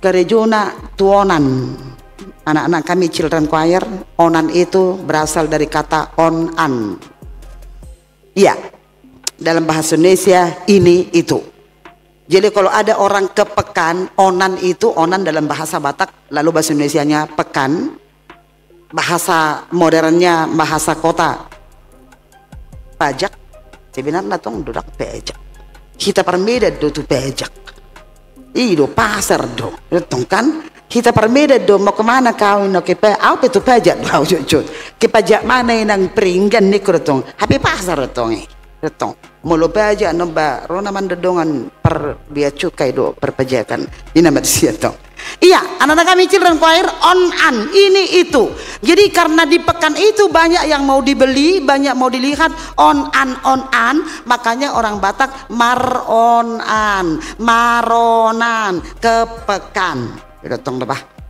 Gerejona tuonan. Anak-anak kami children choir, onan itu berasal dari kata on-an. Iya, dalam bahasa Indonesia ini itu. Jadi kalau ada orang kepekan, onan itu, onan dalam bahasa Batak, lalu bahasa Indonesianya pekan, bahasa modernnya bahasa kota. Pajak, sebenarnya tong dudak pajak. Kita perbeda do tu pajak. Ido pasar do, tong kan? Kita perbeda do mau kemana kau no kepa? Apa itu pajak? Bau cucut. Kepajak mana yang peringgan nih kurutong? Happy pasar tong retong. Mulu pajak nomba rona mandedongan per biaya cukai do perpajakan. Ini nama siatong. Iya, anak-anak kami children choir on-an ini itu. Jadi karena di pekan itu banyak yang mau dibeli, banyak mau dilihat on-an, makanya orang Batak maronan, maronan, kepekan. Datang apa?